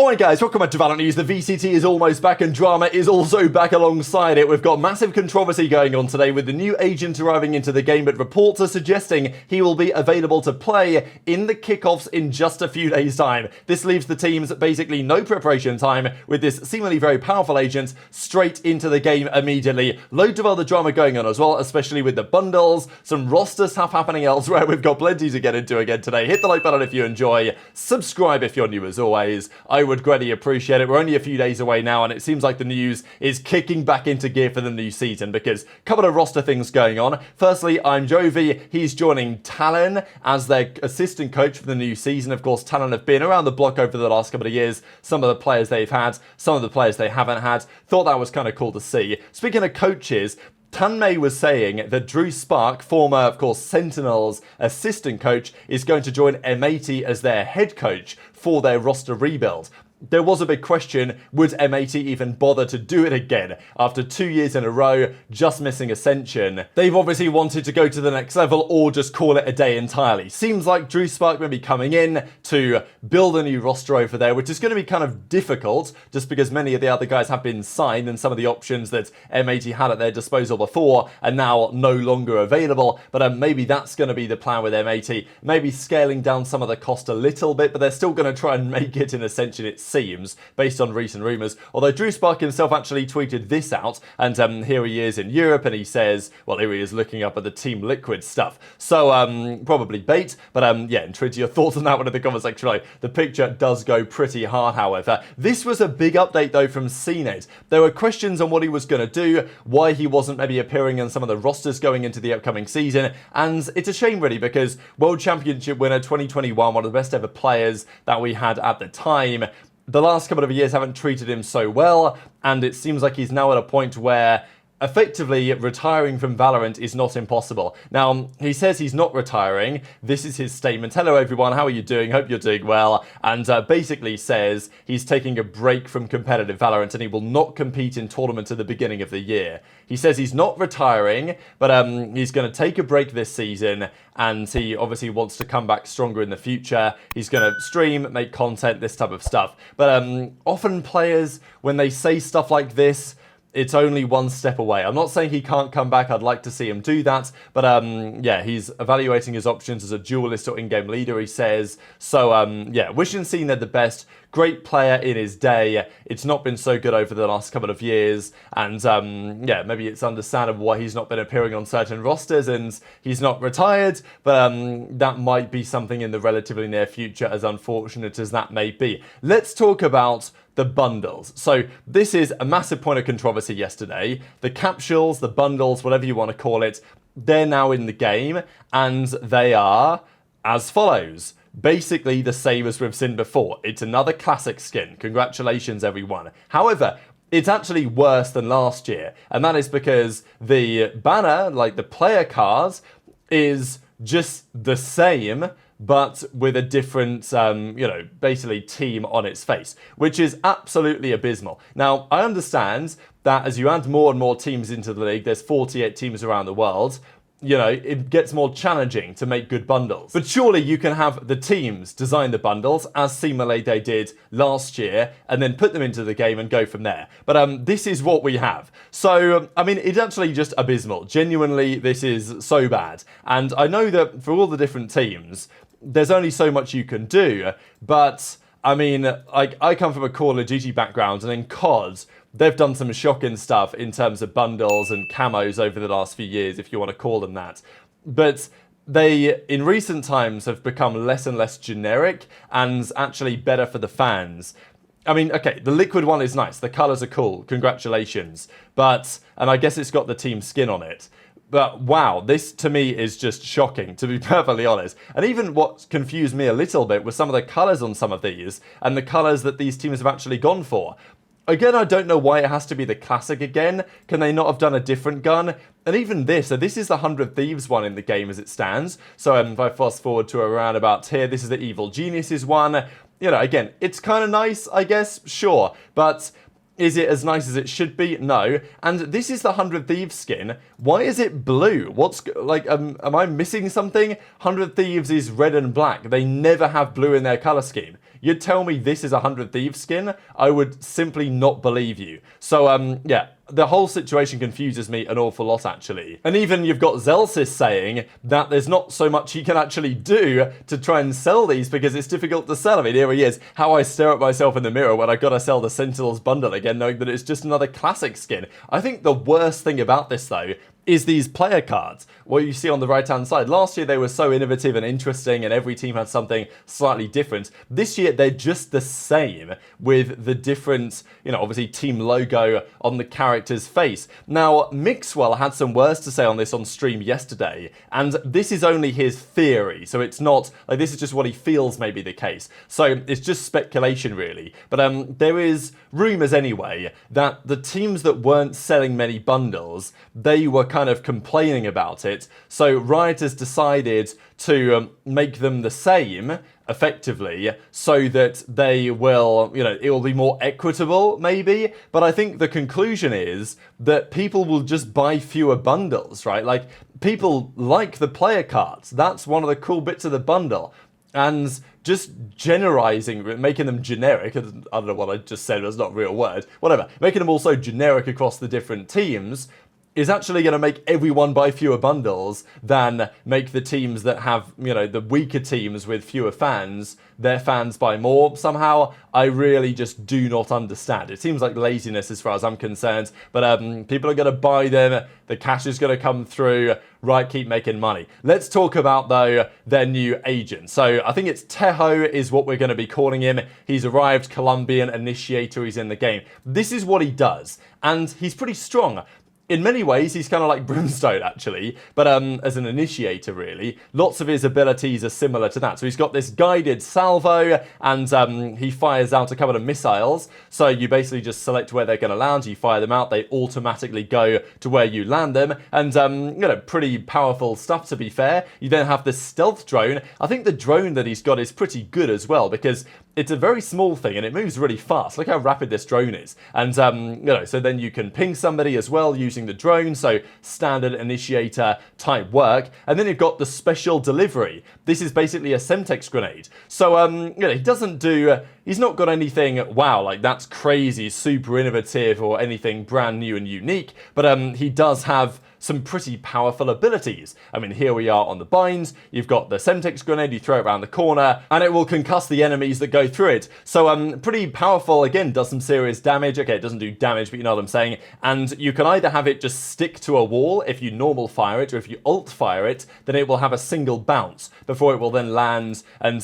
Alright guys, welcome back to VALORANT News. The VCT is almost back and Drama is also back alongside it. We've got massive controversy going on today with the new agent arriving into the game, but reports are suggesting he will be available to play in the kickoffs in just a few days' time. This leaves the teams basically no preparation time with this seemingly very powerful agent straight into the game immediately. Loads of other drama going on as well, especially with the bundles, some roster stuff happening elsewhere. We've got plenty to get into again today. Hit the like button if you enjoy, subscribe if you're new as always. I would greatly appreciate it. We're only a few days away now, and it seems like the news is kicking back into gear for the new season because a couple of roster things going on. Firstly, I'm Jovi. He's joining Talon as their assistant coach for the new season. Of course, Talon have been around the block over the last couple of years. Some of the players they've had, some of the players they haven't had. Thought that was kind of cool to see. Speaking of coaches, Tanmay was saying that Drew Spark, former, of course, Sentinels assistant coach, is going to join M80 as their head coach for their roster rebuild. There was a big question, would M80 even bother to do it again after 2 years in a row, just missing Ascension? They've obviously wanted to go to the next level or just call it a day entirely. Seems like Drew Spark may be coming in to build a new roster over there, which is going to be kind of difficult just because many of the other guys have been signed and some of the options that M80 had at their disposal before are now no longer available. But maybe that's going to be the plan with M80, maybe scaling down some of the cost a little bit, but they're still going to try and make it in Ascension, it seems, based on recent rumours. Although Drew Spark himself actually tweeted this out, and here he is in Europe, and he says, well, here he is looking up at the Team Liquid stuff. So, probably bait, but yeah, intrigued your thoughts on that one in the comment section below. The picture does go pretty hard, however. This was a big update, though, from CNET. There were questions on what he was going to do, why he wasn't maybe appearing in some of the rosters going into the upcoming season, and it's a shame, really, because World Championship winner 2021, one of the best ever players that we had at the time, the last couple of years haven't treated him so well, and it seems like he's now at a point where effectively retiring from VALORANT is not impossible. Now, he says he's not retiring. This is his statement. Hello everyone, how are you doing? Hope you're doing well. And basically says he's taking a break from competitive VALORANT and he will not compete in tournaments at the beginning of the year. He says he's not retiring, but he's going to take a break this season, and he obviously wants to come back stronger in the future. He's going to stream, make content, this type of stuff. But often players, when they say stuff like this, it's only one step away. I'm not saying he can't come back. I'd like to see him do that. But yeah, he's evaluating his options as a duelist or in-game leader, he says. So yeah, wishing CNET the best. Great player in his day. It's not been so good over the last couple of years. And yeah, maybe it's understandable why he's not been appearing on certain rosters and he's not retired. But that might be something in the relatively near future, as unfortunate as that may be. Let's talk about the bundles. So this is a massive point of controversy yesterday. The capsules, the bundles, whatever you want to call it, they're now in the game, and they are as follows. Basically the same as we've seen before. It's another classic skin. Congratulations, everyone. However, it's actually worse than last year, and that is because the banner, like the player cards, is just the same, but with a different, you know, basically team on its face, which is absolutely abysmal. Now, I understand that as you add more and more teams into the league, there's 48 teams around the world, you know, it gets more challenging to make good bundles. But surely you can have the teams design the bundles, as seemingly they did last year, and then put them into the game and go from there. But this is what we have. So, I mean, it's actually just abysmal. Genuinely, this is so bad. And I know that for all the different teams, there's only so much you can do, but I mean, I come from a Call of Duty background, and in COD, they've done some shocking stuff in terms of bundles and camos over the last few years, if you want to call them that. But they, in recent times, have become less and less generic and actually better for the fans. I mean, okay, the liquid one is nice. The colours are cool. Congratulations. But, and I guess it's got the team skin on it. But wow, this to me is just shocking, to be perfectly honest. And even what confused me a little bit was some of the colours on some of these and the colours that these teams have actually gone for. Again, I don't know why it has to be the classic again. Can they not have done a different gun? And even this, so this is the 100 Thieves one in the game as it stands. So if I fast forward to around about here, this is the Evil Geniuses one. You know, again, it's kind of nice, I guess, sure. But is it as nice as it should be? No. And this is the 100 Thieves skin. Why is it blue? What's, like, am I missing something? 100 Thieves is red and black. They never have blue in their color scheme. you'd tell me this is a 100 Thieves skin, I would simply not believe you. So, yeah. The whole situation confuses me an awful lot, actually. And even you've got Zellsis saying that there's not so much he can actually do to try and sell these because it's difficult to sell. I mean, here he is, how I stare at myself in the mirror when I've got to sell the Sentinels bundle again, knowing that it's just another classic skin. I think the worst thing about this, though, is these player cards. What you see on the right-hand side. Last year, they were so innovative and interesting, and every team had something slightly different. This year, they're just the same with the different, obviously team logo on the character's face. Now, Mixwell had some words to say on this on stream yesterday, and this is only his theory, so it's not, like, this is just what he feels may be the case. So it's just speculation, really. But there is rumours anyway that the teams that weren't selling many bundles, they were kind of complaining about it. So Riot has decided to make them the same, effectively, so that they will, it will be more equitable, maybe. But I think the conclusion is that people will just buy fewer bundles, right? Like, people like the player cards. That's one of the cool bits of the bundle. And just generalizing, making them generic, I don't know what I just said, that's not a real word, whatever, making them also generic across the different teams is actually going to make everyone buy fewer bundles than make the teams that have, the weaker teams with fewer fans, their fans buy more somehow. I really just do not understand. It seems like laziness as far as I'm concerned, but people are going to buy them, the cash is going to come through, right, keep making money. Let's talk about, though, their new agent. So I think it's Tejo is what we're going to be calling him. He's arrived, Colombian initiator, he's in the game. This is what he does, and he's pretty strong. In many ways, he's kind of like Brimstone, actually, but as an initiator, really. Lots of his abilities are similar to that. So he's got this guided salvo, and he fires out a couple of missiles. So you basically just select where they're going to land, you fire them out, they automatically go to where you land them, and, pretty powerful stuff, to be fair. You then have the stealth drone. I think the drone that he's got is pretty good as well, because it's a very small thing and it moves really fast. Look how rapid this drone is. And, so then you can ping somebody as well using the drone. So standard initiator type work. And then you've got the special delivery. This is basically a Semtex grenade. So, he doesn't do, he's not got anything, wow, like that's crazy, super innovative or anything brand new and unique. But he does have some pretty powerful abilities. I mean, here we are on the binds. You've got the Semtex grenade, you throw it around the corner, and it will concuss the enemies that go through it. So, pretty powerful, again, does some serious damage. Okay, it doesn't do damage, but you know what I'm saying. And you can either have it just stick to a wall if you normal fire it, or if you alt fire it, then it will have a single bounce before it will then land and,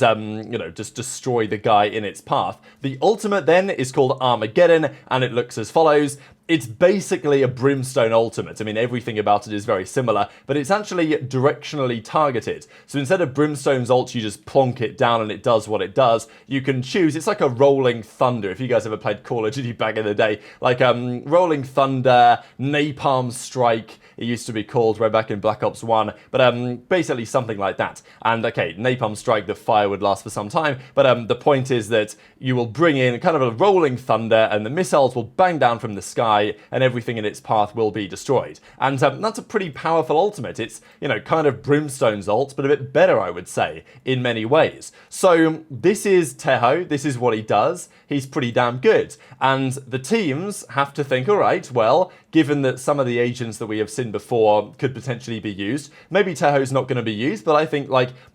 just destroy the guy in its path. The ultimate then is called Armageddon, and it looks as follows. It's basically a Brimstone ultimate. I mean, everything about it is very similar, but it's actually directionally targeted. So instead of Brimstone's ult, you just plonk it down and it does what it does. You can choose, it's like a rolling thunder. If you guys ever played Call of Duty back in the day, like rolling thunder, napalm strike, it used to be called way back in Black Ops 1, but basically something like that. And okay, napalm strike, the fire would last for some time, but the point is that you will bring in kind of a rolling thunder and the missiles will bang down from the sky and everything in its path will be destroyed. And that's a pretty powerful ultimate. It's, kind of Brimstone's ult, but a bit better, I would say, in many ways. So this is Tejo, this is what he does. He's pretty damn good. And the teams have to think, all right, well, given that some of the agents that we have seen before could potentially be used, maybe Tejo's not going to be used, but I think,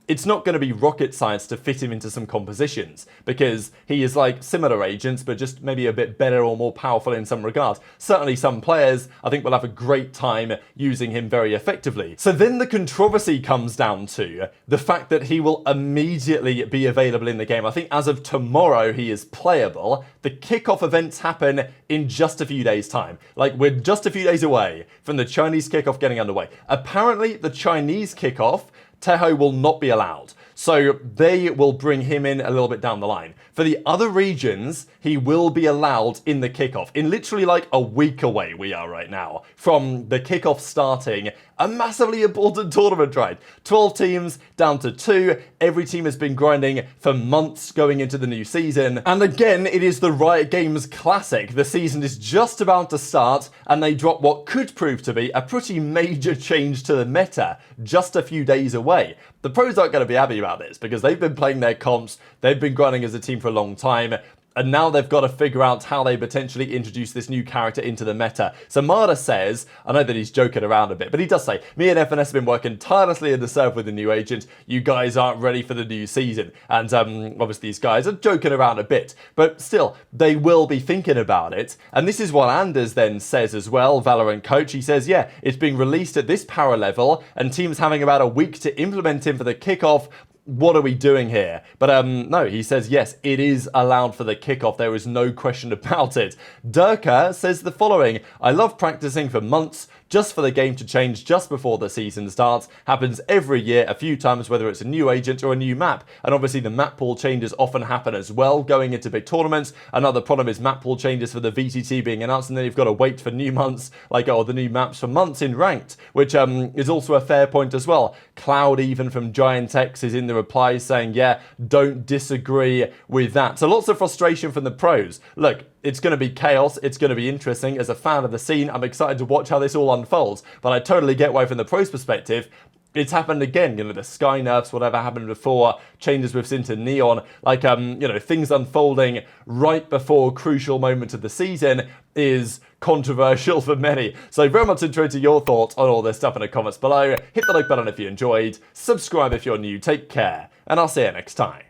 it's not going to be rocket science to fit him into some compositions, because he is like similar agents, but just maybe a bit better or more powerful in some regards. Certainly some players, I think, will have a great time using him very effectively. So then the controversy comes down to the fact that he will immediately be available in the game. I think as of tomorrow, he is playable. The kickoff events happen in just a few days' time. We're just a few days away from the Chinese kickoff getting underway. Apparently, the Chinese kickoff, Tejo will not be allowed. So they will bring him in a little bit down the line. For the other regions, he will be allowed in the kickoff. In literally a week away we are right now from the kickoff starting A massively important tournament, right? 12 teams down to 2. Every team has been grinding for months going into the new season. And again, it is the Riot Games classic. The season is just about to start, and they drop what could prove to be a pretty major change to the meta just a few days away. The pros aren't going to be happy about this because they've been playing their comps, they've been grinding as a team for a long time, and now they've got to figure out how they potentially introduce this new character into the meta. So Marder says, I know that he's joking around a bit, but he does say, me and FNS have been working tirelessly in the serve with the new agent. You guys aren't ready for the new season. And obviously these guys are joking around a bit, but still, they will be thinking about it. And this is what Anders then says as well, Valorant coach. He says, yeah, it's being released at this power level, and teams having about a week to implement him for the kickoff. What are we doing here? But no, he says, yes, it is allowed for the kickoff. There is no question about it. Durka says the following: I love practicing for months just for the game to change just before the season starts. Happens every year a few times, whether it's a new agent or a new map. And obviously the map pool changes often happen as well going into big tournaments. Another problem is map pool changes for the VCT being announced, and then you've got to wait for new months, like the new maps for months in ranked, which is also a fair point as well. Cloud even from Giant X is in the replies saying, yeah, don't disagree with that. So lots of frustration from the pros. Look, it's going to be chaos. It's going to be interesting. As a fan of the scene, I'm excited to watch how this all unfolds. But I totally get why, from the pros' perspective, it's happened again. The sky nerfs, whatever happened before, changes we've seen to Neon, things unfolding right before crucial moment of the season is controversial for many. So very much interested to your thoughts on all this stuff in the comments below. Hit the like button if you enjoyed. Subscribe if you're new. Take care, and I'll see you next time.